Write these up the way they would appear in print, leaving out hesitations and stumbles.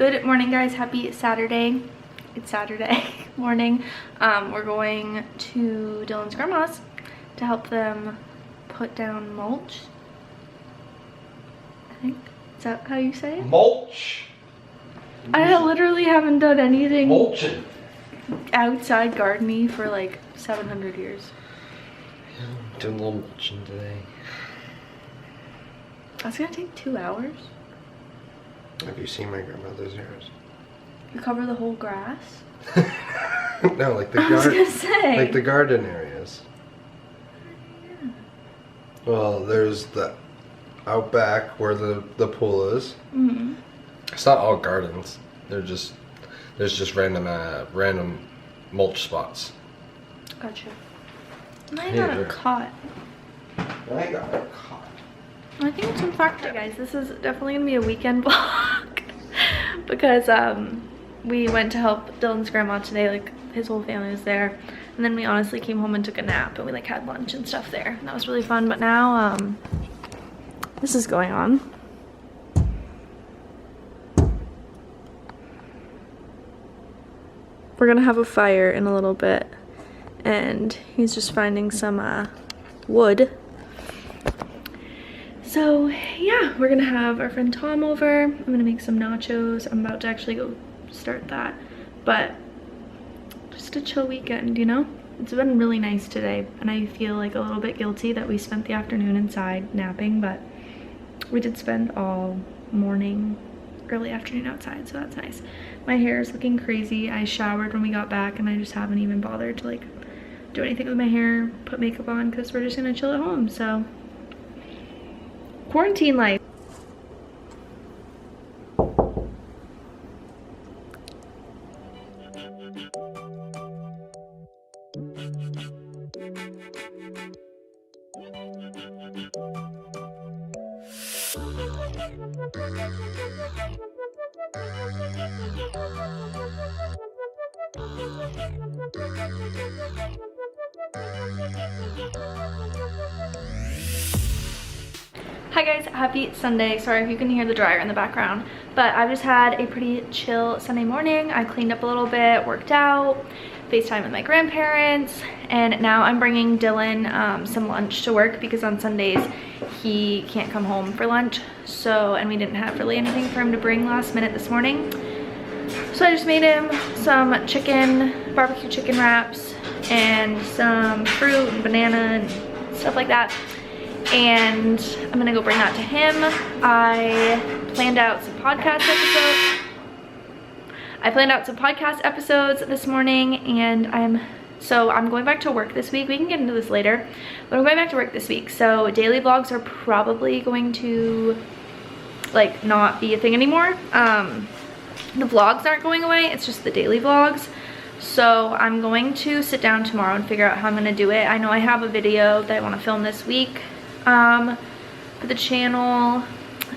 Good morning, guys. Happy Saturday. It's Saturday morning. We're going to Dylan's grandma's to help them put down mulch. I think. Is that how you say it? Mulch. I literally haven't done anything Mulching. outside gardening for like 700 years. Doing a little mulching today. That's gonna take 2 hours. Have you seen my grandmother's yard? You cover the whole grass? No, like the I was garden. gonna say. Like the garden areas. Yeah. Well, there's the out back where the pool is. Mm-hmm. It's not all gardens. There's just random mulch spots. Gotcha. I got a cot. I got a cot. I think it's in fact, guys, this is definitely gonna be a weekend vlog because we went to help Dylan's grandma today. Like his whole family was there, and then we honestly came home and took a nap, and we like had lunch and stuff there, and that was really fun. But now this is going on. We're gonna have a fire in a little bit, and he's just finding some wood. So yeah, we're gonna have our friend Tom over. I'm gonna make some nachos. I'm about to actually go start that, but just a chill weekend, you know? It's been really nice today, and I feel like a little bit guilty that we spent the afternoon inside napping, but we did spend all morning, early afternoon outside, so that's nice. My hair is looking crazy. I showered when we got back, and I just haven't even bothered to like do anything with my hair, put makeup on, because we're just gonna chill at home. So quarantine life. Hi guys, happy Sunday. Sorry if you can hear the dryer in the background, but I've just had a pretty chill Sunday morning. I cleaned up a little bit, worked out, FaceTime with my grandparents, and now I'm bringing Dylan some lunch to work because on Sundays he can't come home for lunch. So, and we didn't have really anything for him to bring last minute this morning. So I just made him some chicken, barbecue chicken wraps, and some fruit and banana and stuff like that. And I'm gonna go bring that to him. I planned out some podcast episodes this morning, and I'm going back to work this week. We can get into this later, but I'm going back to work this week. So daily vlogs are probably going to like not be a thing anymore. The vlogs aren't going away, it's just the daily vlogs. So I'm going to sit down tomorrow and figure out how I'm gonna do it. I know I have a video that I wanna film this week for the channel,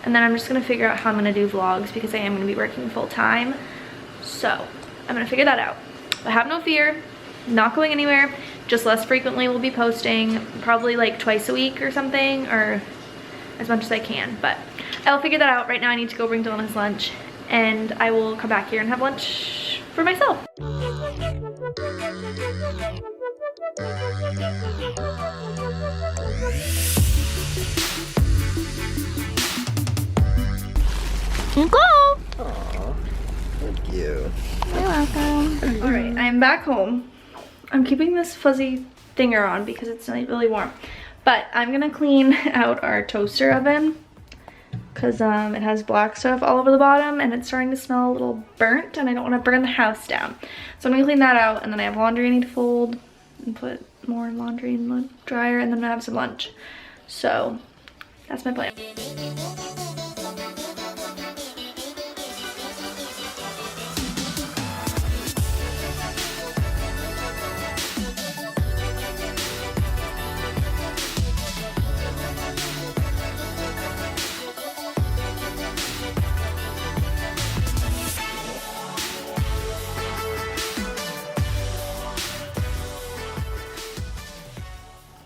and then I'm just gonna figure out how I'm gonna do vlogs because I am gonna be working full time. So I'm gonna figure that out. But have no fear, not going anywhere, just less frequently. We'll be posting probably like twice a week or something, or as much as I can, but I'll figure that out. Right now I need to go bring Dylan his lunch, and I will come back here and have lunch for myself. Go! Aww, thank you. You're welcome. Alright, I'm back home. I'm keeping this fuzzy thinger on because it's not really warm. But I'm gonna clean out our toaster oven because it has black stuff all over the bottom and it's starting to smell a little burnt, and I don't want to burn the house down. So I'm gonna clean that out, and then I have laundry I need to fold and put more laundry in the dryer, and then I'm gonna have some lunch. So that's my plan.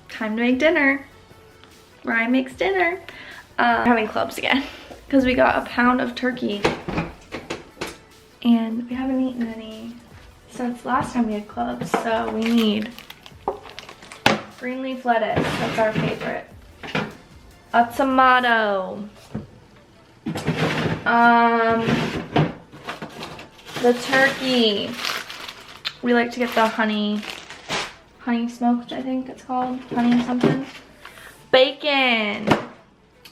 Time to make dinner. Ryan makes dinner. Having clubs again because we got a pound of turkey And we haven't eaten any since last time we had clubs, so we need green leaf lettuce, that's our favorite. A tomato. The turkey. We like to get the honey smoked, I think it's called. Honey something. Bacon.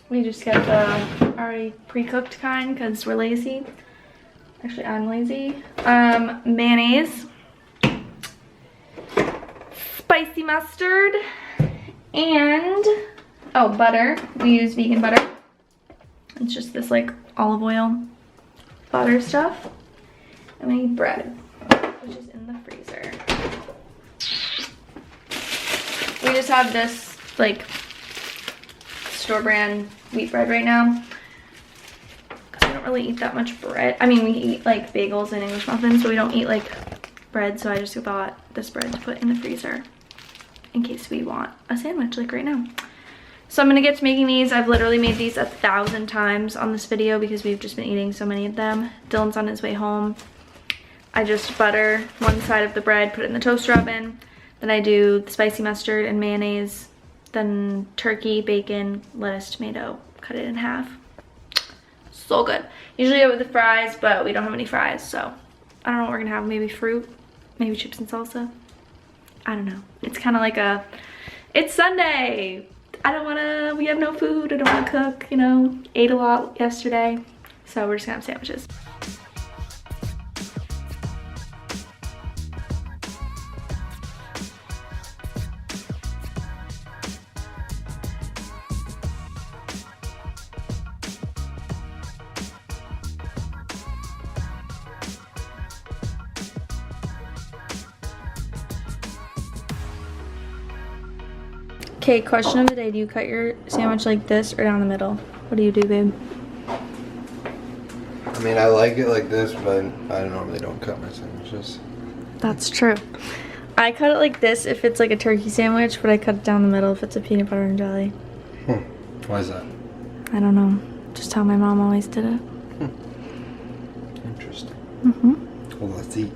We just get the already pre-cooked kind because we're lazy. Actually, I'm lazy. Mayonnaise. Spicy mustard. And, oh, butter. We use vegan butter. It's just this like olive oil butter stuff. And we need bread, which is in the freezer. We just have this like store brand wheat bread right now because we don't really eat that much bread. I mean, we eat like bagels and English muffins, but we don't eat like bread, so I just bought this bread to put in the freezer in case we want a sandwich like right now. So I'm gonna get to making these. I've literally made these 1,000 times on this video because we've just been eating so many of them. Dylan's on his way home. I just butter one side of the bread, put it in the toaster oven. Then I do the spicy mustard and mayonnaise. Then turkey, bacon, lettuce, tomato, cut it in half. So good. Usually I do it with the fries, but we don't have any fries, so I don't know what we're gonna have. Maybe fruit, maybe chips and salsa. I don't know. It's kind of like it's Sunday. We have no food. I don't wanna cook, you know. Ate a lot yesterday, so we're just gonna have sandwiches. Okay, question of the day. Do you cut your sandwich like this or down the middle? What do you do, babe? I mean, I like it like this, but I normally don't cut my sandwiches. That's true. I cut it like this if it's like a turkey sandwich, but I cut it down the middle if it's a peanut butter and jelly. Why is that? I don't know. Just how my mom always did it. Interesting. Mm-hmm. Well, let's eat.